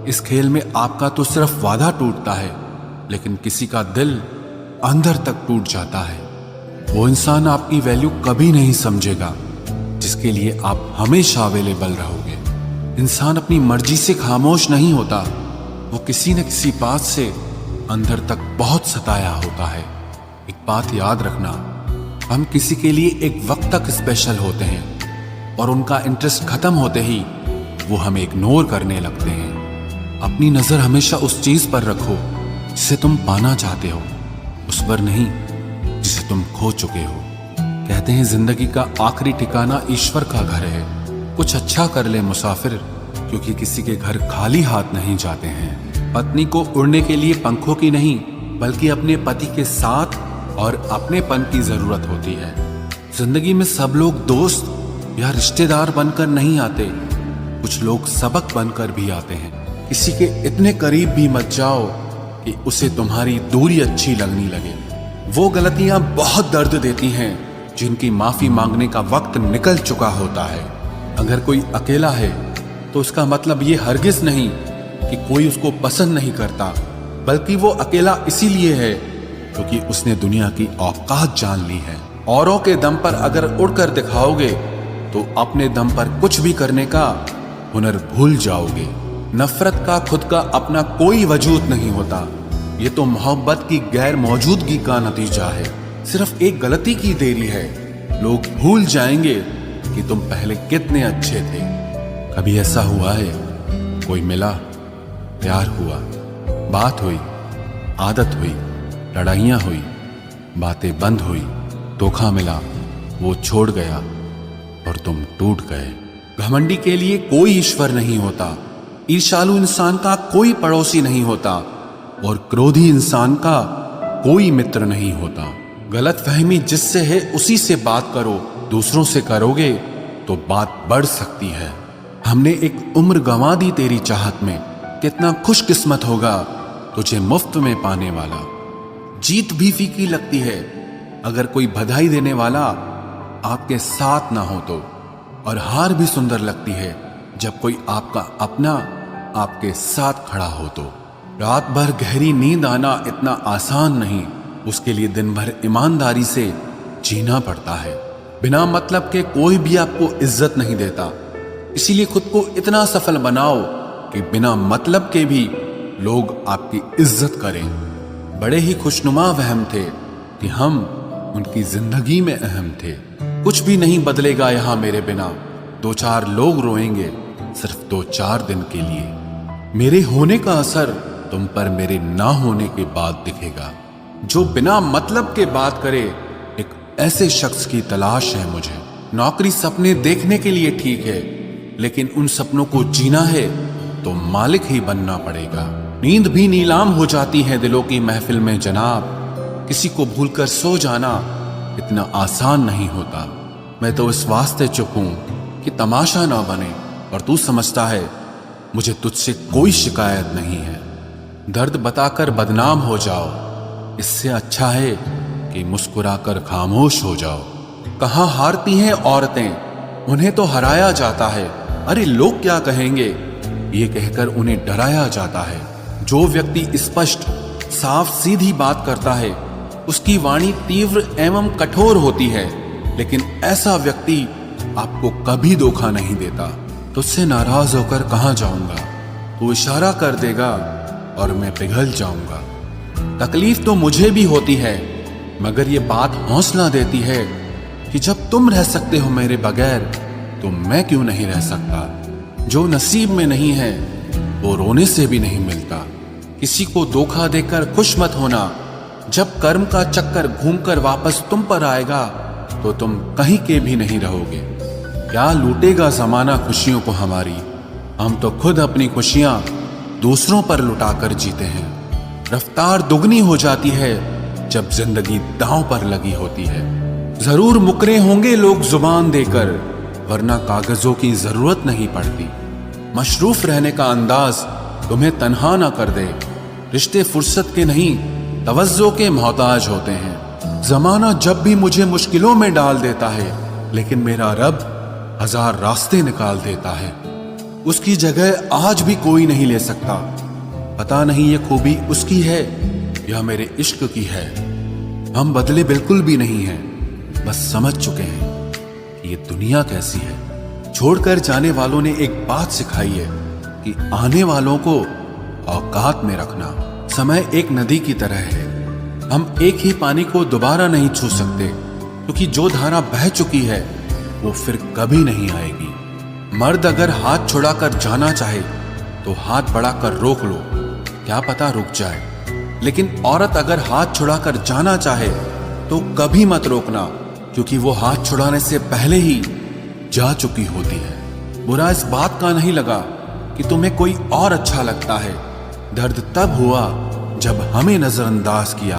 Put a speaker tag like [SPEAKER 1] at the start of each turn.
[SPEAKER 1] इस खेल में आपका तो सिर्फ वादा टूटता है, लेकिन किसी का दिल अंदर तक टूट जाता है। वो इंसान आपकी वैल्यू कभी नहीं समझेगा जिसके लिए आप हमेशा अवेलेबल रहोगे। इंसान अपनी मर्जी से खामोश नहीं होता, वो किसी न किसी बात से अंदर तक बहुत सताया होता है। एक बात याद रखना, हम किसी के लिए एक वक्त तक स्पेशल होते हैं और उनका इंटरेस्ट खत्म होते ही वो हमें इग्नोर करने लगते हैं। अपनी नजर हमेशा उस चीज पर रखो जिसे तुम पाना चाहते हो, उस पर नहीं जिसे तुम खो चुके हो। कहते हैं जिंदगी का आखिरी ठिकाना ईश्वर का घर है। कुछ अच्छा कर ले मुसाफिर, क्योंकि किसी के घर खाली हाथ नहीं जाते हैं। पत्नी को उड़ने के लिए पंखों की नहीं, बल्कि अपने पति के साथ और अपनेपन की जरूरत होती है। जिंदगी में सब लोग दोस्त या रिश्तेदार बनकर नहीं आते, कुछ लोग सबक बनकर भी आते हैं। किसी के इतने करीब भी मत जाओ कि उसे तुम्हारी दूरी अच्छी लगने लगे। वो गलतियां बहुत दर्द देती हैं जिनकी माफी मांगने का वक्त निकल चुका होता है। अगर कोई अकेला है तो उसका मतलब ये हरगिज नहीं कि कोई उसको पसंद नहीं करता, बल्कि वो अकेला इसीलिए है क्योंकि उसने दुनिया की औकात जान ली है। औरों के दम पर अगर उड़कर दिखाओगे तो अपने दम पर कुछ भी करने का हुनर भूल जाओगे। नफरत का खुद का अपना कोई वजूद नहीं होता, ये तो मोहब्बत की गैर मौजूदगी का नतीजा है। सिर्फ एक गलती की देरी है, लोग भूल जाएंगे कि तुम पहले कितने अच्छे थे। कभी ऐसा हुआ है, कोई मिला, प्यार हुआ, बात हुई, आदत हुई, लड़ाइयां हुई, बातें बंद हुई, धोखा मिला, वो छोड़ गया और तुम टूट गए। घमंडी के लिए कोई ईश्वर नहीं होता, ईर्ष्यालु इंसान का कोई पड़ोसी नहीं होता और क्रोधी इंसान का कोई मित्र नहीं होता। गलत फहमी जिससे है उसी से बात करो, दूसरों से करोगे तो बात बढ़ सकती है। हमने एक उम्र गंवा दी तेरी चाहत में, कितना खुशकिस्मत होगा तुझे मुफ्त में पाने वाला। जीत भी फीकी लगती है अगर कोई बधाई देने वाला आपके साथ ना हो तो, और हार भी सुंदर लगती है जब कोई आपका अपना आपके साथ खड़ा हो तो। रात भर गहरी नींद आना इतना आसान नहीं, उसके लिए दिन भर ईमानदारी से जीना पड़ता है। बिना मतलब के कोई भी आपको इज्जत नहीं देता, इसीलिए खुद को इतना सफल बनाओ कि बिना मतलब के भी लोग आपकी इज्जत करें। बड़े ही खुशनुमा वहम थे कि हम उनकी जिंदगी में अहम थे। कुछ भी नहीं बदलेगा यहां मेरे बिना, दो चार लोग रोएंगे सिर्फ 2-4 दिन के लिए। मेरे होने का असर तुम पर मेरे ना होने के बाद दिखेगा। जो बिना मतलब के बात करे, एक ऐसे शख्स की तलाश है मुझे। नौकरी सपने देखने के लिए ठीक है, लेकिन उन सपनों को जीना है तो मालिक ही बनना पड़ेगा। नींद भी नीलाम हो जाती है दिलों की महफिल में जनाब, किसी को भूलकर सो जाना इतना आसान नहीं होता। मैं तो इस वास्ते चुप हूं कि तमाशा ना बने, और तू समझता है मुझे तुझसे कोई शिकायत नहीं है। दर्द बताकर बदनाम हो जाओ, इससे अच्छा है कि मुस्कुराकर खामोश हो जाओ। कहां हारती हैं औरतें, उन्हें तो हराया जाता है। अरे लोग क्या कहेंगे, ये कहकर उन्हें डराया जाता है। जो व्यक्ति स्पष्ट साफ सीधी बात करता है उसकी वाणी तीव्र एवं कठोर होती है, लेकिन ऐसा व्यक्ति आपको कभी धोखा नहीं देता। तुझसे नाराज होकर कहां जाऊंगा, तू इशारा कर देगा और मैं पिघल जाऊंगा। तकलीफ तो मुझे भी होती है, मगर ये बात हौसला देती है कि जब तुम रह सकते हो मेरे बगैर तो मैं क्यों नहीं रह सकता। जो नसीब में नहीं है वो रोने से भी नहीं मिलता। किसी को धोखा देकर खुश मत होना, जब कर्म का चक्कर घूमकर वापस तुम पर आएगा तो तुम कहीं के भी नहीं रहोगे। क्या लूटेगा जमाना खुशियों को हमारी, हम तो खुद अपनी खुशियां दूसरों पर लुटाकर जीते हैं। रफ्तार दुगनी हो जाती है जब जिंदगी दांव पर लगी होती है। जरूर मुकरे होंगे लोग जुबान देकर, वरना कागजों की जरूरत नहीं पड़ती। मशरूफ रहने का अंदाज तुम्हें तन्हा ना कर दे। रिश्ते फुर्सत के नहीं, तवज्जो के मोहताज होते हैं। जमाना जब भी मुझे मुश्किलों में डाल देता है, लेकिन मेरा रब 1000 रास्ते निकाल देता है। उसकी जगह आज भी कोई नहीं ले सकता। पता नहीं ये खूबी उसकी है या मेरे इश्क की है। हम बदले बिल्कुल भी नहीं हैं, बस समझ चुके हैं कि ये दुनिया कैसी है। छोड़कर जाने वालों ने एक बात सिखाई है कि आने वालों को औकात में रखना। समय एक नदी की तरह है, हम एक ही पानी को दोबारा नहीं छू सकते, क्योंकि जो धारा बह चुकी है वो फिर कभी नहीं आएगी। मर्द अगर हाथ छुड़ाकर जाना चाहे तो हाथ बढ़ाकर रोक लो, क्या पता रुक जाए। लेकिन औरत अगर हाथ छुड़ाकर जाना चाहे तो कभी मत रोकना, क्योंकि वो हाथ छुड़ाने से पहले ही जा चुकी होती है। बुरा इस बात का नहीं लगा कि तुम्हें कोई और अच्छा लगता है, दर्द तब हुआ जब हमें नजरअंदाज किया।